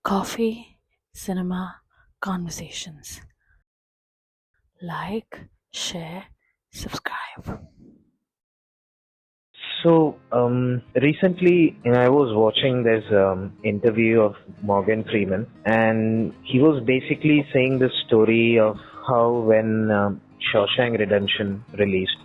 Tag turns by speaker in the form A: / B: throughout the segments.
A: Coffee, cinema, conversations. Like, share, subscribe.
B: Recently, I was watching this interview of Morgan Freeman, and he was basically saying the story of how when Shawshank Redemption released,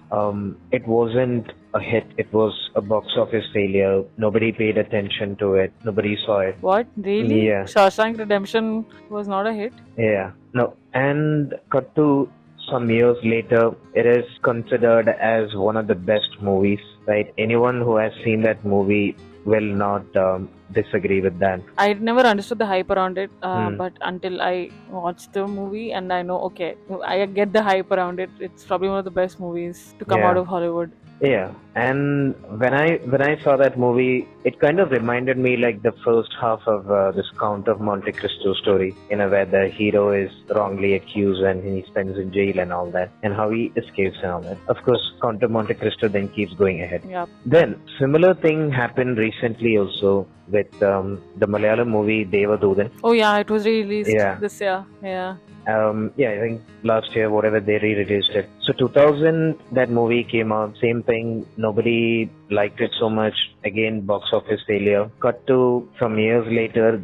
B: it wasn't a hit. It was a box office failure. Nobody paid attention to it. Nobody saw it.
A: What? Really?
B: Yeah,
A: Shawshank Redemption was not a hit?
B: yeah. No, and cut to some years later, it is considered as one of the best movies, right? Anyone who has seen that movie will not disagree with that.
A: I never understood the hype around it,
B: Hmm.
A: but until I watched the movie and I know, okay, I get the hype around it. It's probably one of the best movies to come out
B: Yeah.
A: of Hollywood.
B: Yeah, and when I saw that movie, it kind of reminded me like the first half of this Count of Monte Cristo story, where the hero is wrongly accused and he spends in jail and all that, and how he escapes and all that. Of course, Count of Monte Cristo then keeps going ahead.
A: Yeah.
B: Then similar thing happened recently also with the Malayalam movie Devadudan.
A: Oh, yeah, it was released
B: Yeah,
A: this year. Yeah.
B: yeah, I think last year, whatever they re-released it. So 2000, that movie came out. Same thing. Nobody liked it so much. Again, box office failure. Cut to some years later,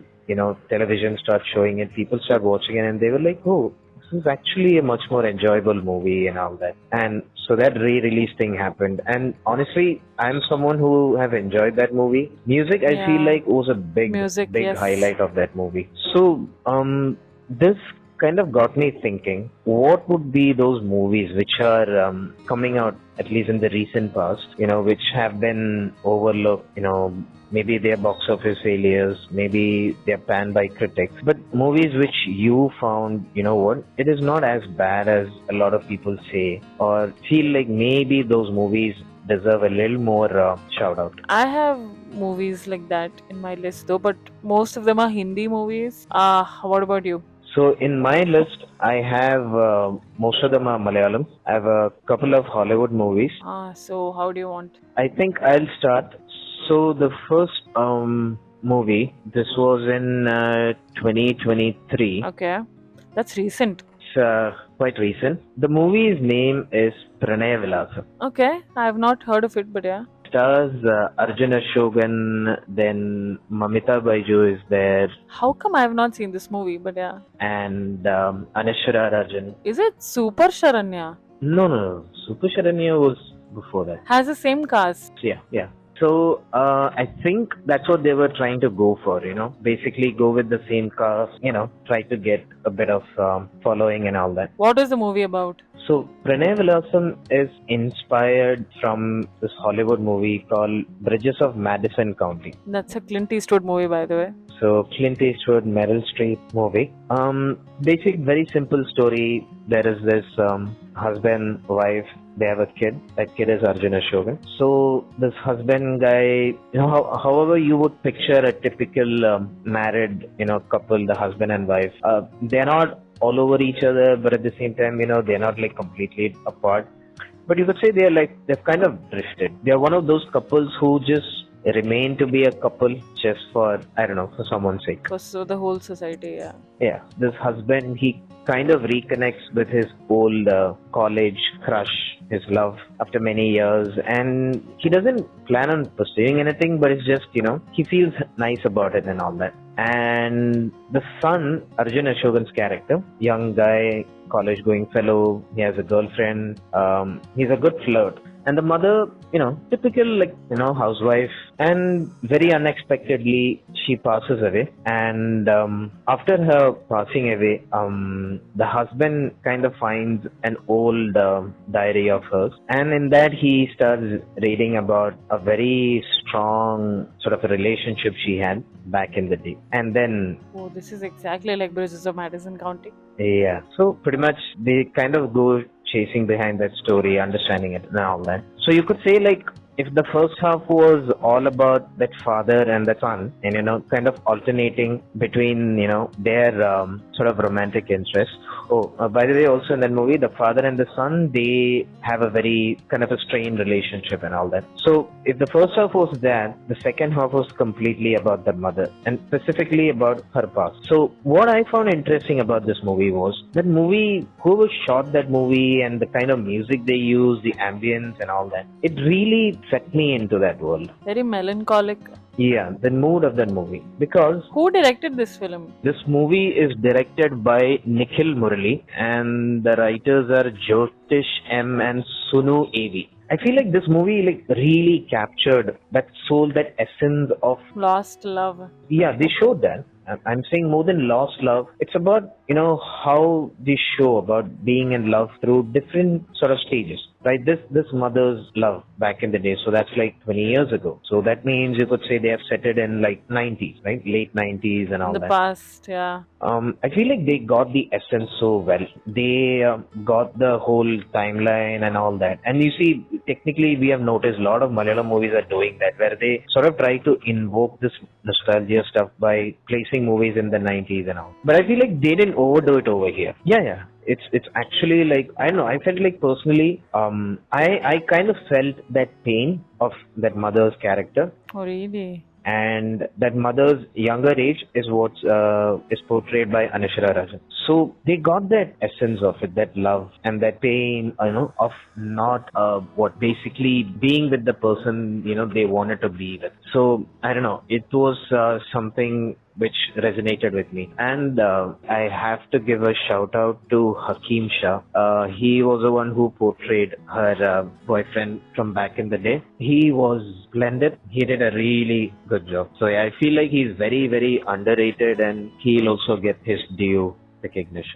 B: television starts showing it. People start watching it, and they were like, "Oh, this is actually a much more enjoyable movie," and all that. And so that re-release thing happened. And honestly, I'm someone who have enjoyed that movie. Music, I feel
A: Yeah.
B: like, was a big,
A: Music,
B: big
A: yes.
B: highlight of that movie. So, this kind of got me thinking, what would be those movies which are coming out, at least in the recent past, which have been overlooked, maybe they're box office failures, maybe they're panned by critics, but movies which you found, what, it is not as bad as a lot of people say, or feel like maybe those movies deserve a little more shout out.
A: I have movies like that in my list though, but most of them are Hindi movies. What about you?
B: So in my list, I have most of them are Malayalam. I have a couple of Hollywood movies.
A: So how do you want?
B: I think I'll start. So the first movie, this was in 2023.
A: Okay, that's recent.
B: It's quite recent. The movie's name is Pranaya Vilasam.
A: Okay, I have not heard of it, but yeah.
B: Stars Arjuna Shogun, then Mamita Baiju is there,
A: How come I have not seen this movie? But yeah,
B: and Anashwara Rajan.
A: is it Super Sharanya?
B: No, no, no. Super Sharanya was before that.
A: Has the same cast?
B: Yeah, yeah. So I think that's what they were trying to go for, basically go with the same cast, try to get a bit of following and all that.
A: What is the movie about?
B: So Pranay Vilasam is inspired from this Hollywood movie called Bridges of Madison County.
A: That's a Clint Eastwood movie, by the way.
B: So Clint Eastwood, Meryl Streep movie. Basic, very simple story. There is this husband, wife. They have a kid. That kid is Arjuna Shogun. So this husband guy, however you would picture a typical married, couple, the husband and wife. They're not all over each other, but at the same time, they're not like completely apart. But you could say they've kind of drifted. They're one of those couples who just remain to be a couple just for, I don't know, for someone's sake.
A: So the whole society, yeah.
B: Yeah, this husband, he kind of reconnects with his old college crush, his love, after many years, and he doesn't plan on pursuing anything, but it's just, he feels nice about it and all that. And the son, Arjun Ashokan's character, young guy, college going fellow, he has a girlfriend, he's a good flirt. And the mother, typical housewife, and very unexpectedly she passes away. And after her passing away, the husband kind of finds an old diary of hers, and in that he starts reading about a very strong sort of a relationship she had back in the day. And then,
A: Oh, this is exactly like Bridges of Madison County.
B: yeah, so pretty much they kind of go chasing behind that story, understanding it and all that. So you could say if the first half was all about that father and the son, and kind of alternating between their sort of romantic interests. Oh, by the way, also in that movie, the father and the son, they have a very kind of a strained relationship and all that. So if the first half was that, the second half was completely about the mother and specifically about her past. So what I found interesting about this movie was that movie, whoever shot that movie and the kind of music they use, the ambience and all that, it really set me into that world.
A: Very melancholic.
B: Yeah, the mood of that movie. Because
A: Who directed this film?
B: this movie is directed by Nikhil Murali and the writers are Jyotish M and Sunu AV. I feel like this movie really captured that soul, that essence of,
A: Lost Love.
B: yeah, they showed that. I'm saying more than lost love. It's about, how they show about being in love through different sort of stages, right? This mother's love back in the day. So that's like 20 years ago. So that means you could say they have set it in like 90s, right? Late 90s and
A: In
B: all
A: the
B: that.
A: past, yeah.
B: I feel like they got the essence so well. They got the whole timeline and all that. And you see, technically, we have noticed a lot of Malayalam movies are doing that, where they sort of try to invoke this nostalgia stuff by placing movies in the 90s and all. But I feel like they didn't overdo it over here. Yeah, yeah. It's actually like, I don't know, I felt like personally, I kind of felt that pain of that mother's character,
A: Oh, really?
B: and that mother's younger age is what is portrayed by Anishra Rajan. So they got that essence of it, that love and that pain, of not what basically being with the person they wanted to be with. So I don't know, it was something which resonated with me. And I have to give a shout out to Hakeem Shah. He was the one who portrayed her boyfriend from back in the day. He was splendid. He did a really good job. So yeah, I feel like he's very, very underrated and he'll also get his due recognition.